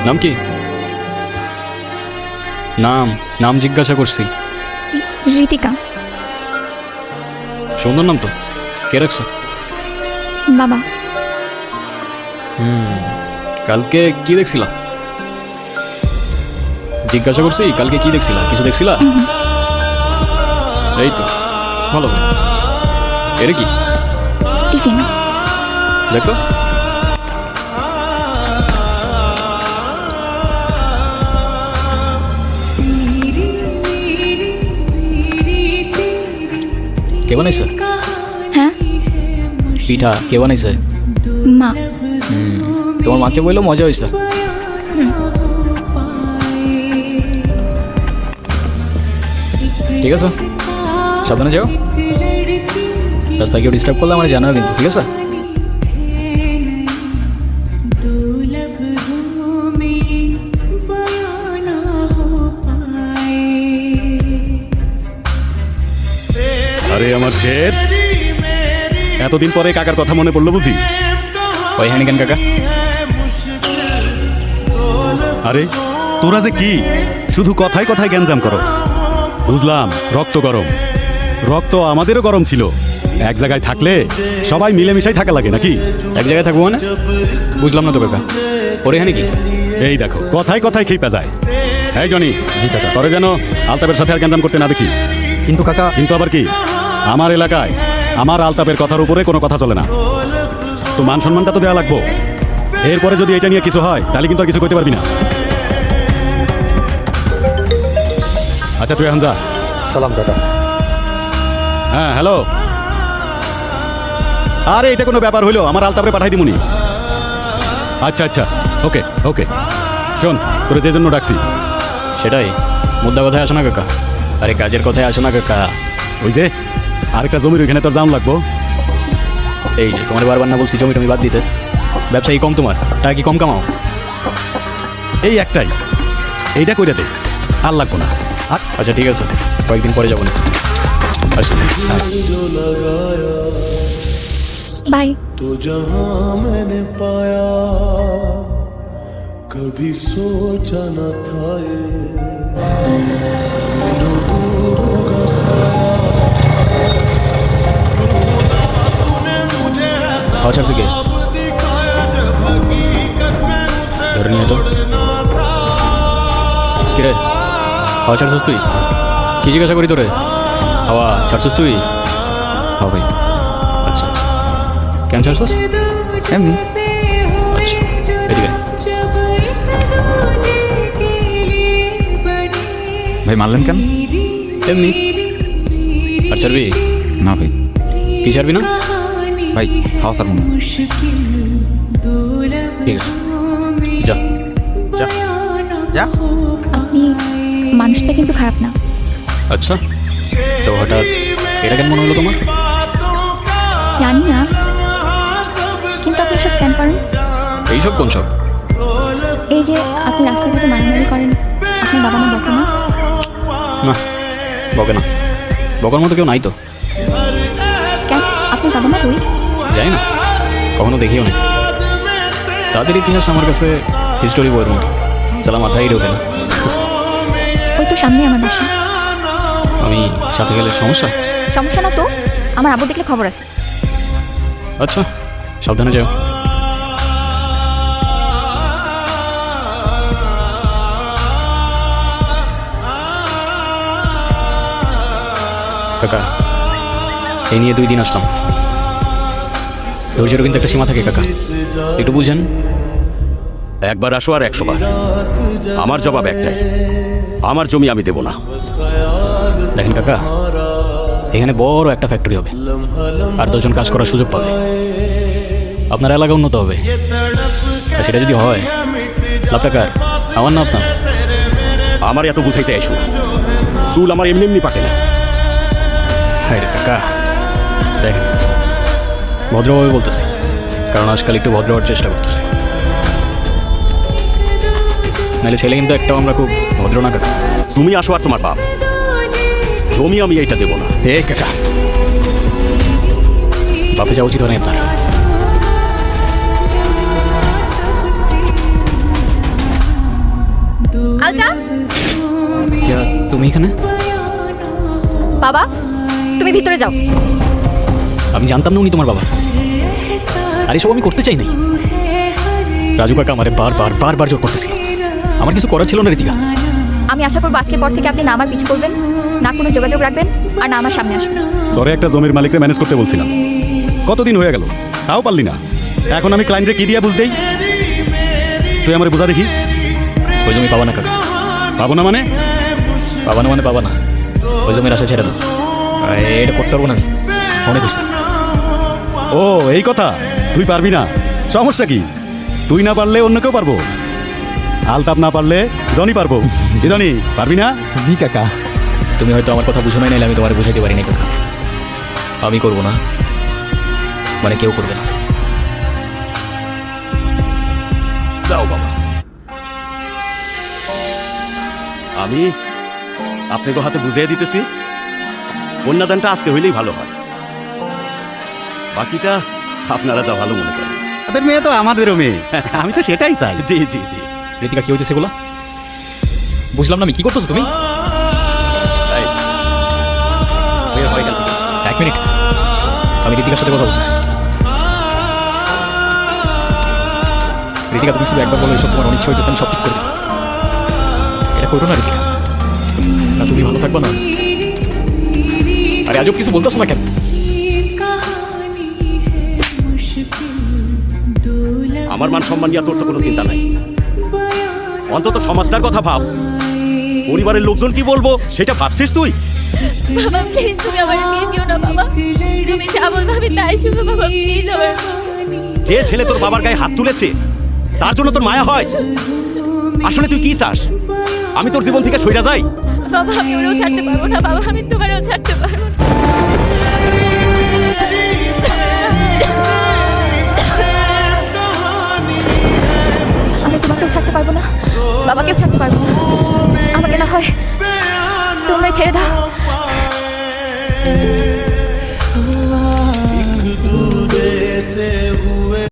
নাম কি? নাম নাম জিজ্ঞাসা করছি। ঋতিকা। সুন্দর নাম তো, কে রাখছো? বাবা। কালকে কি দেখছিলা? জিজ্ঞাসা করছি কালকে কি দেখছিলা? কিছু দেখছিলা? এই তো ভালো। এটা কি? টিফিন। দেখো কে বানাইছে? হ্যাঁ, পিঠা কে বানাইছে? মা। তোমার মাকে বললো মজা হয়েছে। ঠিক আছে, সাবধানে যাও। রাস্তায় কেউ ডিস্টার্ব করলে আমার জানাও কিন্তু, ঠিক আছে? আরে আমার শের, এতদিন পরে কাকার কথা মনে পড়লো বুঝি? ওই হ্যানি কেন কাকা? আরে তোরা যে কি শুধু কথায় কথায় গ্যাঞ্জাম করস। বুঝলাম রক্ত গরম, রক্ত আমাদেরও গরম ছিল। এক জায়গায় থাকলে সবাই মিলেমিশাই থাকা লাগে নাকি? এক জায়গায় থাকবো মানে? বুঝলাম না তো কাকা, ওরে হ্যানি কি? এই দেখো কথায় কথায় খেপা যায়। এই জনি, জি কাকা, তোরে যেন আলতাপের সাথে আর গ্যাঞ্জাম করতে না দেখি। কিন্তু কাকা, কিন্তু আবার কি, আমার এলাকায় আমার আলতাপের কথার উপরে কোনো কথা চলে না। তো মান সম্মানটা তো দেওয়া লাগবো। এরপরে যদি এটা নিয়ে কিছু হয় তাহলে কিন্তু আর কিছু করতে পারবি না। আচ্ছা তুই এখন যা। সালাম কাকা। হ্যাঁ হ্যালো। আরে এটা কোনো ব্যাপার হইলো, আমার আলতাপরে পাঠাই দিমুনি। আচ্ছা আচ্ছা, ওকে ওকে। শোন, তোরে যে জন্য ডাকছি, সেটাই মুদ্রা কথায় আসো না কাকা। আরে কাজের কথায় আসো না কাকা। ওই যে আরেকটা জমির ওইখানে তোর জাম লাগবো। এই যে তোমার বারবার না বলছি জমি টমি বাদ দিতে। ব্যবসায়ী কম, তোমার টাকা কি কম কামাও? এই একটাই, এইটা কইরা দে, আর লাগবো না। আচ্ছা ঠিক আছে, কয়েকদিন পরে যাবো না। আচ্ছা হ্যাঁ। বাই। तो जहां मैंने पाया कभी सोचा न था ये होगा साया। अच्छा से के ধরে নিয়ে তো কিরে হাওয়া ছাড়ছিস তুই? কি জিজ্ঞাসা করি তোরে? হাওয়া ছাড়ছিস তুই? হ্যাঁ ভাই। আচ্ছা আচ্ছা, কেন ছাড়ছিস? এমনি। আচ্ছা এদিকে ভাই মারলেন কেন? এমনি। আর ছাড়বি না ভাই। কি ছাড়বি না? ভাই হাওয়া ছাড়বো না। ঠিক আছে, যা যা যা। আপনি মানুষটা কিন্তু খারাপ না। আচ্ছা, তো হঠাৎ এটা কেন মনে হলো তোমার? জানি না, কিন্তু আপনি সব কেন করেন? এইসব কোন সব? এই যে আপনি রাস্তাঘাটে মারামারি করেন, আপনার বাবা মা বকে না? না বকে না, বকার মতো কেউ নাই তো। কেন, আপনার বাবা মা কই? যাই না, কখনো দেখিও না। তাদের ইতিহাস আমার কাছে হিস্টোরি বইয়ের মতো, চালা মাথায় ঢোকে না। ওই তো সামনে আমার বাসা। আমি সাথে গেলে সমস্যা? সমস্যা না তো, আমার আব্বু দেখলে খবর আছে। আচ্ছা সাবধানে যাও। কাকা এই নিয়ে 2 দিন আসলাম। ধৈর্যেরও কিন্তু একটা সীমা থাকে কাকা, একটু বুঝেন। একবার আসো আর 100 বার। আমার জবাব একটাই, আমার জমি আমি দেব না। দেখেন কাকা, এখানে বড় একটা ফ্যাক্টরি হবে, আর 10 জন কাজ করার সুযোগ পাবে। আপনার এলাকা উন্নত হবে, আর সেটা যদি হয় লাভটা কার? আমার না আপনার? আমার এত বুঝাইতে আইসো না, চুল আমার এমনি এমনি পাকে না। হায় রে কাকা, দেখেন ভদ্রভাবে বলতেছি, কারণ আজকাল একটু ভদ্র হওয়ার চেষ্টা করতেছি। নাহলে ছেলে কিন্তু একটাও আমরা খুব ভদ্র না কাকা। তুমি আসো আর তোমার বাপ, জমি আমি এইটা দেব না। এ কাকা, বাপে যাওয়া উচিত হয় না আপনার। আলতা, ইয়া, তুমি এখানে? বাবা তুমি ভিতরে যাও। আমি জানতাম না উনি তোমার বাবা। আর এসব আমি করতে চাই নাই। রাজু কাকা আমারে বারবার জোর করতেছিল। আমার কিছু করার ছিল না রীতিকা। আমি আশা করবো আজকের পর থেকে আপনি না আমার পিছু করবেন, না কোনো যোগাযোগ রাখবেন, আর না আমার সামনে আসবেন। ধরে একটা জমির মালিককে ম্যানেজ করতে বলছিলাম, কতদিন হয়ে গেল তাও পারলি না। এখন আমি ক্লায়েন্টরে কি দিয়া বুঝ দেই? তুই আমার বোঝা দেখি। ওই জমি পাবা না কাকা। পাবো না মানে? পাবা না মানে পাবা না। ওই জমির আশা ছেড়ে দাও। এটা করতে পারবো না আমি, অনেক হয়েছে। ও এই কথা, তুই পারবি না? সমস্যা কি? তুই না পারলে অন্য কেউ পারবো। আলতাপ না পারলে জনি পারবো। কি জনি, পারবি না? জি কাকা। তুমি হয়তো আমার কথা বুঝো নাই, নাইলে আমি তোমার বুঝাইতে পারি না কাকা। আমি করবো না মানে কেউ করবে না। দাও বাবা, আমি আপনাকে হাতে বুঝিয়ে দিতেছি। কন্যাদানটা আজকে হইলেই ভালো হয়, বাকিটা আপনারা যা ভালো মনে করেন। তাদের মেয়ে তো আমাদেরও মেয়ে, আমি তো সেটাই চাই। জি জি জি। রীতিকা কি হইতেছে এগুলা? বুঝলাম না আমি, কি করতেছো তুমি? এই, বের হয় এখান থেকে। 1 মিনিট, আমি রীতিকার সাথে কথা বলতেছি। রীতিকা তুমি শুধু একবার বলো এসব তোমার অনিচ্ছা হইতেছে, আমি সব ঠিক করে দিই। এটা করো না রীতিকা, না তুমি ভালো থাকবা না। আরে আজব কিছু বলতেছো না কেন? আমার মান সম্মান নিয়ে তোর তো কোনো চিন্তা নাই, অন্তত সমাজটার কথা ভাব। পরিবারের লোকজন কি বলবো সেটা ভাবছিস তুই? বাবা প্লিজ তুমি আমার বিয়ে দিও না বাবা, তুমি যা বলবে আমি তাই শুনবো বাবা, প্লিজ আমার। যে ছেলে তোর বাবার গায়ে হাত তুলেছে তার জন্য তোর মায়া হয়? আসলে তুই কি চাস? আমি তোর জীবন থেকে সইরা যাই? বাবা আমি ওরেও ছাড়তে পারবো না বাবা, আমি তোমারও ছাড়তে পারবো না। আমি তোমাকেও ছাড়তে পারবো না, বাবাকেও ছাড়তে পারবো না। আমাকে না হয় তোমরাই ছেড়ে দাও।